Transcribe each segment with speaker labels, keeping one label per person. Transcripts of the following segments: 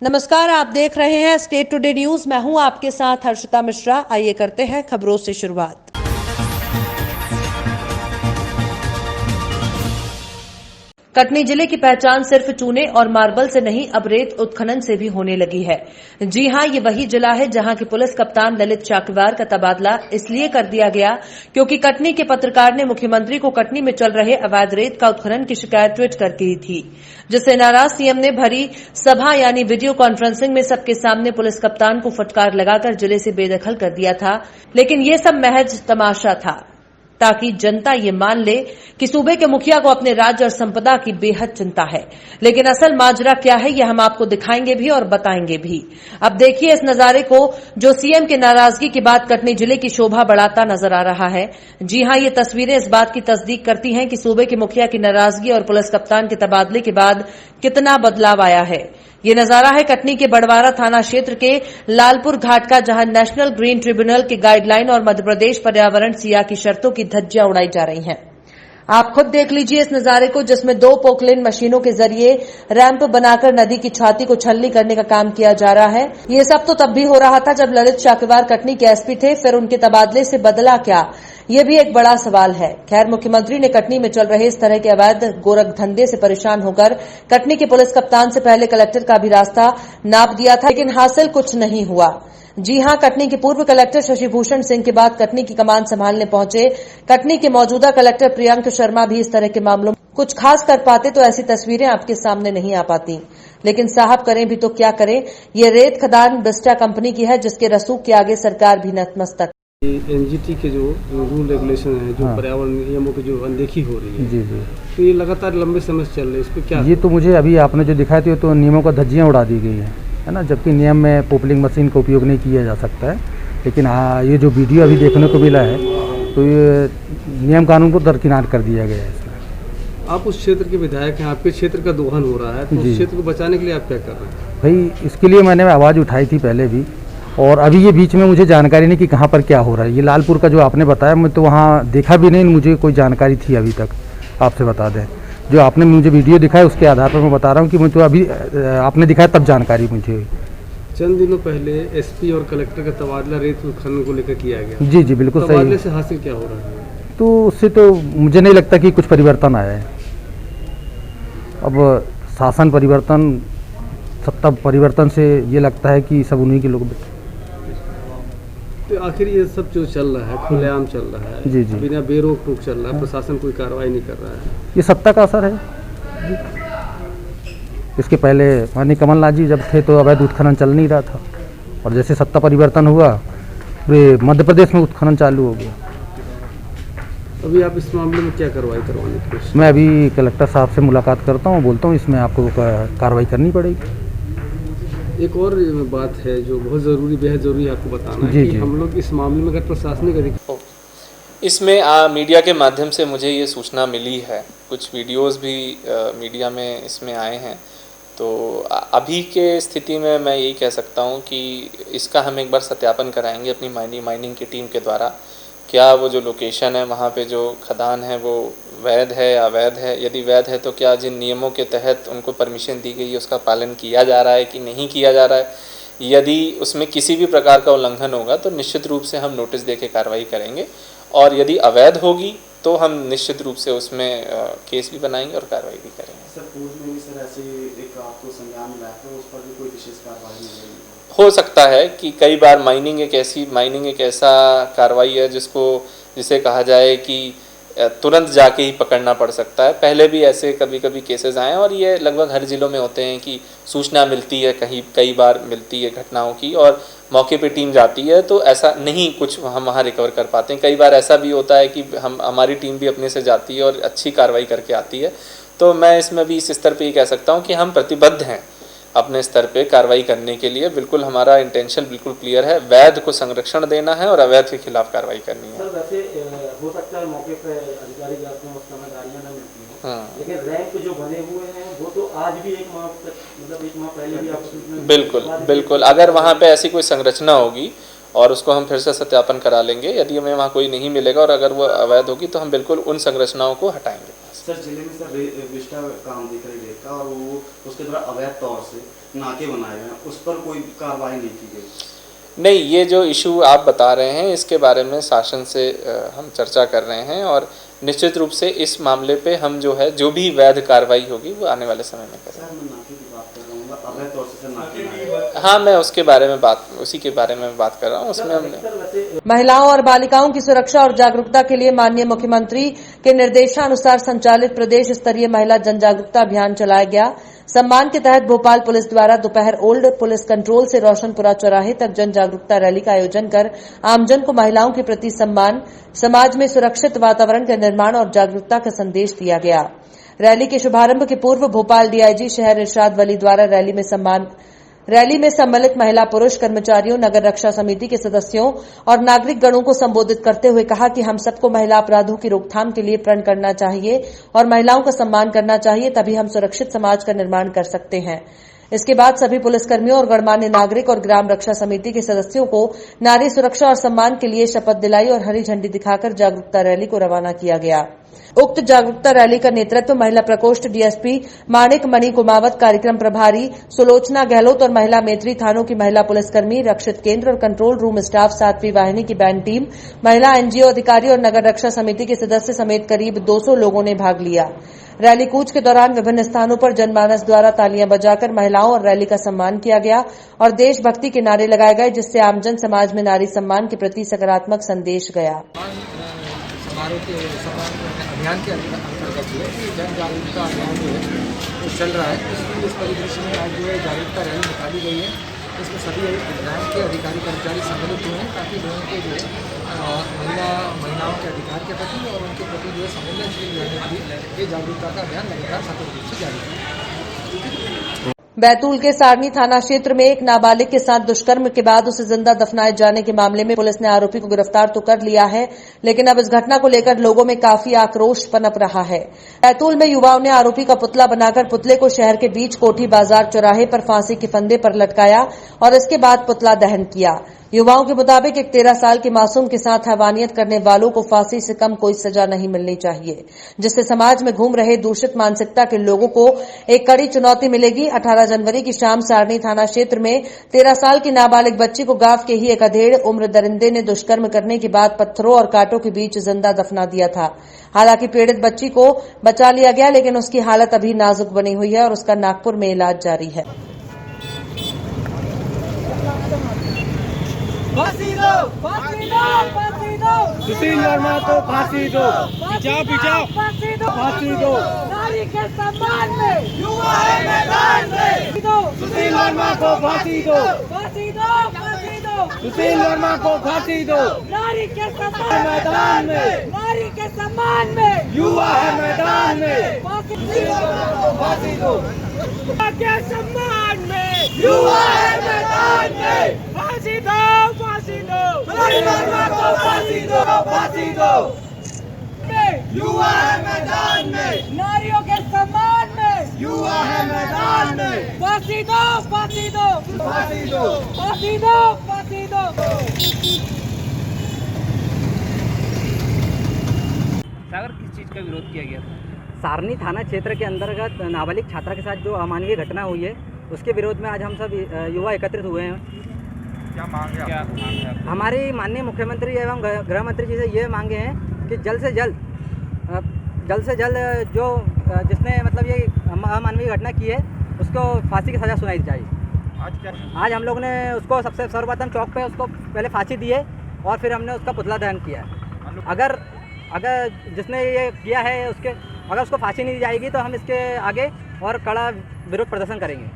Speaker 1: नमस्कार, आप देख रहे हैं स्टेट टुडे न्यूज। मैं हूं आपके साथ हर्षिता मिश्रा। आइए करते हैं खबरों से शुरुआत। कटनी जिले की पहचान सिर्फ चूने और मार्बल से नहीं, अब रेत उत्खनन से भी होने लगी है। जी हां, ये वही जिला है जहां के पुलिस कप्तान ललित चाकवार का तबादला इसलिए कर दिया गया क्योंकि कटनी के पत्रकार ने मुख्यमंत्री को कटनी में चल रहे अवैध रेत का उत्खनन की शिकायत ट्वीट कर की थी, जिससे नाराज सीएम ने भरी सभा यानी वीडियो कॉन्फ्रेंसिंग में सबके सामने पुलिस कप्तान को फटकार लगाकर जिले से बेदखल कर दिया था। लेकिन ये सब महज तमाशा था ताकि जनता ये मान ले कि सूबे के मुखिया को अपने राज्य और संपदा की बेहद चिंता है। लेकिन असल माजरा क्या है, यह हम आपको दिखाएंगे भी और बताएंगे भी। अब देखिए इस नजारे को, जो सीएम की नाराजगी के बाद कटनी जिले की शोभा बढ़ाता नजर आ रहा है। जी हां, ये तस्वीरें इस बात की तस्दीक करती हैं कि सूबे के मुखिया की नाराजगी और पुलिस कप्तान के तबादले के बाद कितना बदलाव आया है। ये नजारा है कटनी के बड़वारा थाना क्षेत्र के लालपुर घाट का, जहां नेशनल ग्रीन ट्रिब्यूनल की गाइडलाइन और मध्य प्रदेश पर्यावरण सिया की शर्तों की धज्जियां उड़ाई जा रही हैं। आप खुद देख लीजिए इस नजारे को, जिसमें 2 पोकलेन मशीनों के जरिए रैंप बनाकर नदी की छाती को छलनी करने का काम किया जा रहा है। ये सब तो तब भी हो रहा था जब ललित चाकवार कटनी के एसपी थे, फिर उनके तबादले से बदला क्या, ये भी एक बड़ा सवाल है। खैर, मुख्यमंत्री ने कटनी में चल रहे इस तरह के अवैध गोरख धंधे से परेशान होकर कटनी के पुलिस कप्तान से पहले कलेक्टर का भी रास्ता नाप दिया था, लेकिन हासिल कुछ नहीं हुआ। जी हां, कटनी के पूर्व कलेक्टर शशिभूषण सिंह के बाद कटनी की कमान संभालने पहुंचे कटनी के मौजूदा कलेक्टर प्रियंक शर्मा भी इस तरह के मामलों में कुछ खास कर पाते तो ऐसी तस्वीरें आपके सामने नहीं आ पाती। लेकिन साहब करें भी तो क्या करें, ये रेत खदान बिस्टा कंपनी की है, जिसके रसूख के आगे सरकार भी नतमस्तक।
Speaker 2: एनजीटी के जो रूल रेगुलेशन है, जो पर्यावरण नियमों की जो अनदेखी हो रही है,
Speaker 3: जी जी,
Speaker 2: तो ये लगातार लंबे समय से चल रही है, इस पर क्या?
Speaker 3: ये तो मुझे अभी आपने जो दिखाया था, तो नियमों का धज्जियां उड़ा दी गई है ना, जबकि नियम में पोपलिंग मशीन का उपयोग नहीं किया जा सकता है। लेकिन हाँ, ये जो वीडियो अभी देखने को मिला है, तो ये नियम कानून को दरकिनार कर दिया गया है इसमें।
Speaker 2: आप उस क्षेत्र के विधायक हैं, आपके क्षेत्र का दोहन हो रहा है, तो उस क्षेत्र को बचाने के लिए आप क्या कर रहे हैं?
Speaker 3: भाई, इसके लिए मैंने आवाज़ उठाई थी पहले भी, और अभी ये बीच में मुझे जानकारी नहीं कि कहाँ पर क्या हो रहा है। ये लालपुर का जो आपने बताया, मैं तो वहाँ देखा भी नहीं, मुझे कोई जानकारी थी अभी तक। आपसे बता दें, जो आपने मुझे वीडियो दिखाया उसके आधार पर मैं बता रहा हूँ कि मुझे तो अभी आपने दिखाया तब जानकारी मुझे हुई।
Speaker 2: चंद दिनों पहले एसपी और कलेक्टर का तबादला रेत उत्खनन को लेकर किया गया।
Speaker 3: जी जी, बिल्कुल सही।
Speaker 2: तबादले से हासिल क्या हो रहा है?
Speaker 3: तो उससे तो मुझे नहीं लगता कि कुछ परिवर्तन आया है। अब शासन परिवर्तन, सत्ता परिवर्तन से ये लगता है कि सब उन्हीं के लोग।
Speaker 2: तो आखिर ये सब जो चल रहा है, खुलेआम चल रहा है,
Speaker 3: जी जी,
Speaker 2: बिना बेरोक टोक चल रहा है, प्रशासन कोई कार्रवाई नहीं कर रहा है,
Speaker 3: ये सत्ता का असर है। इसके पहले माननीय कमलनाथ जी जब थे तो अवैध उत्खनन चल नहीं रहा था, और जैसे सत्ता परिवर्तन हुआ, पूरे मध्य प्रदेश में उत्खनन चालू हो गया।
Speaker 2: अभी आप इस मामले में क्या कार्रवाई करवाने की कोशिश?
Speaker 3: मैं अभी कलेक्टर साहब से मुलाकात करता हूँ, बोलता हूँ इसमें आपको कार्रवाई करनी पड़ेगी।
Speaker 2: एक और बात है जो बहुत ज़रूरी, बेहद ज़रूरी आपको बताना है कि हम लोग इस मामले में अगर प्रशासनिक अधिकारी,
Speaker 4: इसमें मीडिया के माध्यम से मुझे ये सूचना मिली है, कुछ वीडियोस भी मीडिया में इसमें आए हैं, तो अभी के स्थिति में मैं यही कह सकता हूँ कि इसका हम एक बार सत्यापन कराएंगे अपनी माइनिंग की टीम के द्वारा। क्या वो जो लोकेशन है वहाँ पे जो खदान है वो वैध है या अवैध है, यदि वैध है तो क्या जिन नियमों के तहत उनको परमिशन दी गई है उसका पालन किया जा रहा है कि नहीं किया जा रहा है। यदि उसमें किसी भी प्रकार का उल्लंघन होगा तो निश्चित रूप से हम नोटिस दे के कार्रवाई करेंगे, और यदि अवैध होगी तो हम निश्चित रूप से उसमें केस भी बनाएंगे और कार्रवाई भी करेंगे।
Speaker 5: सर, पूर्व में भी सर ऐसे एक आपको संज्ञान मिला है, उस पर भी कोई विशेष कार्रवाई नहीं हुई?
Speaker 4: हो सकता है कि कई बार माइनिंग एक ऐसा कार्रवाई है जिसे कहा जाए कि तुरंत जाके ही पकड़ना पड़ सकता है। पहले भी ऐसे कभी कभी केसेस आए हैं, और ये लगभग हर ज़िलों में होते हैं कि सूचना मिलती है, कई बार मिलती है घटनाओं की, और मौके पे टीम जाती है तो ऐसा नहीं कुछ हम वहाँ रिकवर कर पाते हैं। कई बार ऐसा भी होता है कि हमारी टीम भी अपने से जाती है और अच्छी कार्रवाई करके आती है। तो मैं इसमें भी इस स्तर पर ये कह सकता हूँ कि हम प्रतिबद्ध हैं अपने स्तर पे कार्रवाई करने के लिए। बिल्कुल हमारा इंटेंशन बिल्कुल क्लियर है, वैध को संरक्षण देना है और अवैध के खिलाफ कार्रवाई करनी है।
Speaker 5: सर, वैसे हो सकता है मौके पे अधिकारी जाते हैं, उस समय गाड़ियां न मिलती हैं, लेकिन रैंप जो बने हुए हैं वो तो आज भी एक माह पहले भी आप
Speaker 4: बिल्कुल अगर वहाँ पे ऐसी कोई संरचना होगी और उसको हम फिर से सत्यापन करा लेंगे। यदि हमें वहाँ कोई नहीं मिलेगा और अगर वो अवैध होगी तो हम बिल्कुल उन संरचनाओं को हटाएंगे।
Speaker 6: सर जिले में सर विस्टा काम दिख रही रेत का और वो उसके द्वारा अवैध तौर से नाके बनाए गए हैं, उस पर कोई कार्रवाई नहीं की गई।
Speaker 4: नहीं, ये जो इशू आप बता रहे हैं इसके बारे में शासन से हम चर्चा कर रहे हैं और निश्चित रूप से इस मामले पे हम जो है जो भी वैध कार्रवाई होगी वो आने वाले समय में करेंगे।
Speaker 6: सर मैं नाके की बात कर रहा हूँ, अवैध तौर से नाके।
Speaker 4: हाँ, मैं उसी के बारे में बात कर रहा हूँ। उसमें हमने
Speaker 1: महिलाओं और बालिकाओं की सुरक्षा और जागरूकता के लिए माननीय मुख्यमंत्री के निर्देशानुसार संचालित प्रदेश स्तरीय महिला जन जागरूकता अभियान चलाया गया। सम्मान के तहत भोपाल पुलिस द्वारा दोपहर ओल्ड पुलिस कंट्रोल से रोशनपुरा चौराहे तक जन जागरूकता रैली का आयोजन कर आमजन को महिलाओं के प्रति सम्मान, समाज में सुरक्षित वातावरण का निर्माण और जागरूकता का संदेश दिया गया। रैली के शुभारंभ के पूर्व भोपाल डीआईजी शहर इरशाद वली द्वारा रैली में सम्मिलित महिला पुरुष कर्मचारियों, नगर रक्षा समिति के सदस्यों और नागरिक गणों को संबोधित करते हुए कहा कि हम सबको महिला अपराधों की रोकथाम के लिए प्रण करना चाहिए और महिलाओं का सम्मान करना चाहिए, तभी हम सुरक्षित समाज का निर्माण कर सकते हैं। इसके बाद सभी पुलिसकर्मियों और गणमान्य नागरिक और ग्राम रक्षा समिति के सदस्यों को नारी सुरक्षा और सम्मान के लिए शपथ दिलाई और हरी झंडी दिखाकर जागरूकता रैली को रवाना किया गया। उक्त जागरूकता रैली का नेतृत्व महिला प्रकोष्ठ डीएसपी माणिक मणि कुमावत, कार्यक्रम प्रभारी सुलोचना गहलोत और महिला मैत्री थानों की महिला पुलिसकर्मी, रक्षित केंद्र और कंट्रोल रूम स्टाफ, 7वीं वाहिनी की बैंड टीम, महिला एनजीओ अधिकारी और नगर रक्षा समिति के सदस्य समेत करीब 200 लोगों ने भाग लिया। रैली कूच के दौरान विभिन्न स्थानों पर जनमानस द्वारा तालियां बजाकर महिलाओं और रैली का सम्मान किया गया और देशभक्ति के नारे लगाए गए, जिससे आमजन समाज में नारी सम्मान के प्रति सकारात्मक संदेश गया।
Speaker 2: समारोह के अभियान के अंतर्गत जो है जन जागरूकता अभियान जो है वो चल रहा है। इसलिए इस परिदृश्य में आज जो है जागरूकता रैली निकाली गई है। इसमें सभी ग्राम के अधिकारी कर्मचारी सम्मिलित हुए हैं ताकि लोगों को जो है महिलाओं के अधिकार के प्रति और उनके प्रति जो है संवेदनशील रहने के लिए ये जागरूकता का अभियान लगातार सतत रूप से जारी है।
Speaker 1: बैतूल के सारनी थाना क्षेत्र में एक नाबालिग के साथ दुष्कर्म के बाद उसे जिंदा दफनाए जाने के मामले में पुलिस ने आरोपी को गिरफ्तार तो कर लिया है, लेकिन अब इस घटना को लेकर लोगों में काफी आक्रोश पनप रहा है। बैतूल में युवाओं ने आरोपी का पुतला बनाकर पुतले को शहर के बीच कोठी बाजार चौराहे पर फांसी के फंदे पर लटकाया और इसके बाद पुतला दहन किया। युवाओं के मुताबिक एक 13 साल के मासूम के साथ हैवानियत करने वालों को फांसी से कम कोई सजा नहीं मिलनी चाहिए, जिससे समाज में घूम रहे दूषित मानसिकता के लोगों को एक कड़ी चुनौती मिलेगी। 18 जनवरी की शाम सारनी थाना क्षेत्र में 13 साल की नाबालिग बच्ची को गांव के ही एक अधेड़ उम्र दरिंदे ने दुष्कर्म करने के बाद पत्थरों और कांटों के बीच जिंदा दफना दिया था। हालांकि पीड़ित बच्ची को बचा लिया गया, लेकिन उसकी हालत अभी नाजुक बनी हुई है और उसका नागपुर में इलाज जारी है।
Speaker 7: फांसी दो, फांसी दो, फांसी दो,
Speaker 2: सुशील वर्मा को फांसी दो, पिटाओ,
Speaker 7: फांसी दो,
Speaker 2: फांसी दो,
Speaker 7: नारी के सम्मान में युवा है मैदान में,
Speaker 2: सुशील वर्मा को फांसी दो,
Speaker 7: फांसी दो, फांसी दो,
Speaker 2: सुशील वर्मा को फांसी दो,
Speaker 7: नारी के सम्मान
Speaker 2: मैदान में,
Speaker 7: नारी के सम्मान में
Speaker 2: युवा है मैदान में,
Speaker 7: फांसी
Speaker 2: दो,
Speaker 7: के सम्मान में
Speaker 2: युवा है मैदान में,
Speaker 7: फांसी दो, फांसी दो,
Speaker 2: सुशील वर्मा को फांसी दो, फांसी दो, युवा है मैदान में,
Speaker 7: नारियों के सम्मान में
Speaker 2: युवा है मैदान में,
Speaker 7: फांसी दो, फांसी दो,
Speaker 2: फांसी दो,
Speaker 7: फांसी दो, फांसी दो।
Speaker 8: सागर किस चीज़ का विरोध किया गया था?
Speaker 9: सारनी थाना क्षेत्र के अंतर्गत नाबालिग छात्रा के साथ जो अमानवीय घटना हुई है उसके विरोध में आज हम सब युवा एकत्रित हुए हैं।
Speaker 8: क्या मांग है?
Speaker 9: हमारे माननीय मुख्यमंत्री एवं गृह मंत्री जी से ये मांगे हैं कि जल्द से जल्द जो जिसने मतलब ये अमानवीय घटना की है उसको फांसी की सज़ा सुनाई जाए। आज हम लोग ने उसको सबसे सर्वप्रथम चौक पे उसको पहले फांसी दी है और फिर हमने उसका पुतला दहन किया है। अगर जिसने ये किया है अगर उसको फांसी नहीं दी जाएगी तो हम इसके आगे और कड़ा विरोध प्रदर्शन करेंगे।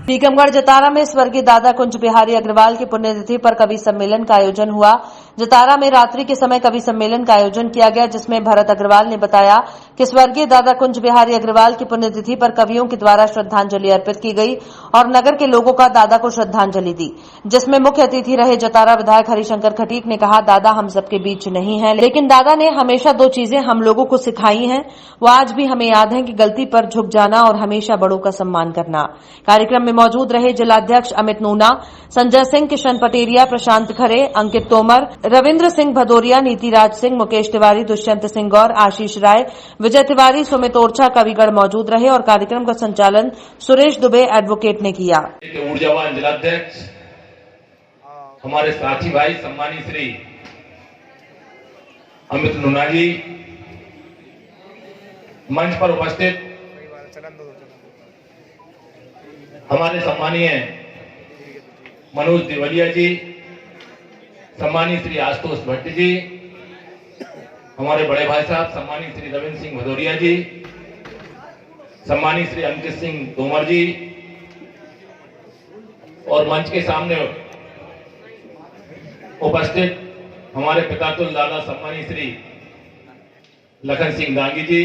Speaker 1: टीकमगढ़ जतारा में स्वर्गीय दादा कुंज बिहारी अग्रवाल की पुण्यतिथि पर कवि सम्मेलन का आयोजन हुआ। जतारा में रात्रि के समय कवि सम्मेलन का आयोजन किया गया, जिसमें भरत अग्रवाल ने बताया कि स्वर्गीय दादा कुंज बिहारी अग्रवाल की पुण्यतिथि पर कवियों के द्वारा श्रद्धांजलि अर्पित की गई और नगर के लोगों का दादा को श्रद्धांजलि दी, जिसमें मुख्य अतिथि रहे जतारा विधायक हरिशंकर खटीक ने कहा, दादा हम सबके बीच नहीं है, लेकिन दादा ने हमेशा 2 चीजें हम लोगों को सिखाई हैं, वो आज भी हमें याद है कि गलती पर झुक जाना और हमेशा बड़ों का सम्मान करना। कार्यक्रम में मौजूद रहे जिलाध्यक्ष अमित नूना, संजय सिंह, किशन पटेरिया, प्रशांत खरे, अंकित तोमर, रविंद्र सिंह भदौरिया, नीति राज सिंह, मुकेश तिवारी, दुष्यंत सिंह गौर, आशीष राय, विजय तिवारी, सुमित ओरछा, कविगढ़ मौजूद रहे और कार्यक्रम का संचालन सुरेश दुबे एडवोकेट ने किया।
Speaker 10: ऊर्जावान जिलाध्यक्ष हमारे साथी भाई सम्मानित श्री अमित नुना जी, मंच पर उपस्थित हमारे सम्मानीय मनोज देवलिया जी, सम्मानित श्री आशुतोष भट्ट जी, हमारे बड़े भाई साहब सम्मानित श्री रविंद्र सिंह भदौरिया जी, सम्मानित श्री अंकित सिंह तोमर जी और मंच के सामने उपस्थित हमारे पितातुल दादा सम्मानित श्री लखन सिंह दांगी जी,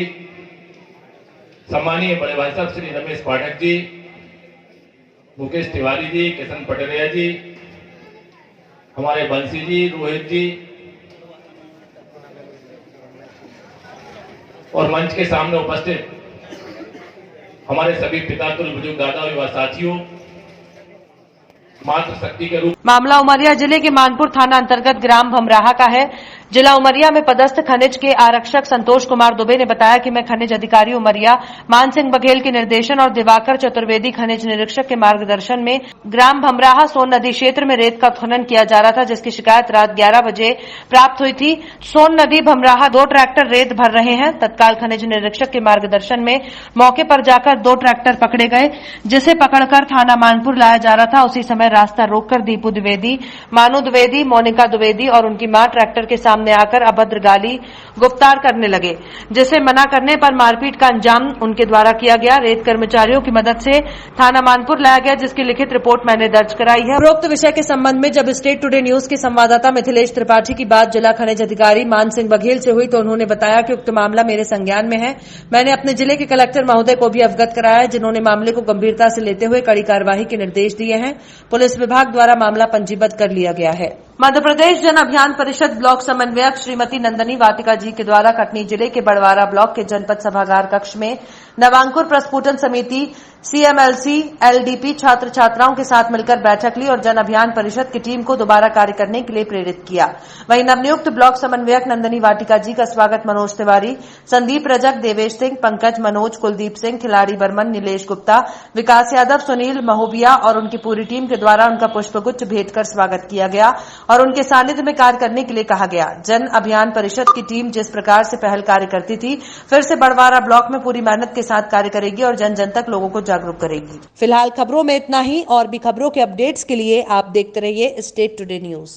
Speaker 10: सम्मानीय बड़े भाई साहब श्री रमेश पाठक जी, मुकेश तिवारी जी, किशन पटरिया जी, हमारे बंसी जी, रोहित जी और मंच के सामने उपस्थित हमारे सभी पितातुल बुजुर्ग दादा व साथियों, मातृ शक्ति के रूप।
Speaker 1: मामला उमरिया जिले के मानपुर थाना अंतर्गत ग्राम भमराहा का है। जिला उमरिया में पदस्थ खनिज के आरक्षक संतोष कुमार दुबे ने बताया कि मैं खनिज अधिकारी उमरिया मान सिंह बघेल के निर्देशन और दिवाकर चतुर्वेदी खनिज निरीक्षक के मार्गदर्शन में ग्राम भमराहा सोन नदी क्षेत्र में रेत का उत्खनन किया जा रहा था, जिसकी शिकायत रात 11 बजे प्राप्त हुई थी। सोन नदी भमराहा 2 ट्रैक्टर रेत भर रहे हैं। तत्काल खनिज निरीक्षक के मार्गदर्शन में मौके पर जाकर 2 ट्रैक्टर पकड़े गए, जिसे पकड़कर थाना मानपुर लाया जा रहा था। उसी समय रास्ता रोककर दीपू द्विवेदी, मानू द्विवेदी, मोनिका द्विवेदी और उनकी मां ट्रैक्टर के सामने आकर अभद्र गाली गुफ्तार करने लगे, जिसे मना करने पर मारपीट का अंजाम उनके द्वारा किया गया। रेत कर्मचारियों की मदद से थाना मानपुर लाया गया, जिसकी लिखित रिपोर्ट मैंने दर्ज कराई है। उपरोक्त विषय के संबंध में जब स्टेट टुडे न्यूज के संवाददाता मिथिलेश त्रिपाठी की बात जिला खनिज अधिकारी मान सिंह बघेल से हुई तो उन्होंने बताया कि उक्त मामला मेरे संज्ञान में है। मैंने अपने जिले के कलेक्टर महोदय को भी अवगत कराया है, जिन्होंने मामले को गंभीरता से लेते हुए कड़ी कार्यवाही के निर्देश दिए हैं। पुलिस विभाग द्वारा मामला पंजीबद्ध कर लिया गया है। मध्य प्रदेश जन अभियान परिषद ब्लॉक समन्वयक श्रीमती नंदनी वाटिका जी के द्वारा कटनी जिले के बड़वारा ब्लॉक के जनपद सभागार कक्ष में नवांकुर प्रस्फुटन समिति सीएमएलसी एलडीपी छात्र छात्राओं के साथ मिलकर बैठक ली और जन अभियान परिषद की टीम को दोबारा कार्य करने के लिए प्रेरित किया। वहीं नवनियुक्त ब्लॉक समन्वयक नंदनी वाटिका जी का स्वागत मनोज तिवारी, संदीप रजक, देवेश सिंह, पंकज, मनोज, कुलदीप सिंह, खिलाड़ी बर्मन, नीलेश गुप्ता, विकास यादव, सुनील महोबिया और उनकी पूरी टीम के द्वारा उनका पुष्पगुच्छ भेंट कर स्वागत किया गया और उनके सानिध्य में कार्य करने के लिए कहा गया। जन अभियान परिषद की टीम जिस प्रकार से पहल कार्य करती थी, फिर से बड़वारा ब्लॉक में पूरी मेहनत के साथ कार्य करेगी और जन जन तक लोगों को जागरूक करेगी। फिलहाल खबरों में इतना ही। और भी खबरों के अपडेट्स के लिए आप देखते रहिए स्टेट टुडे न्यूज।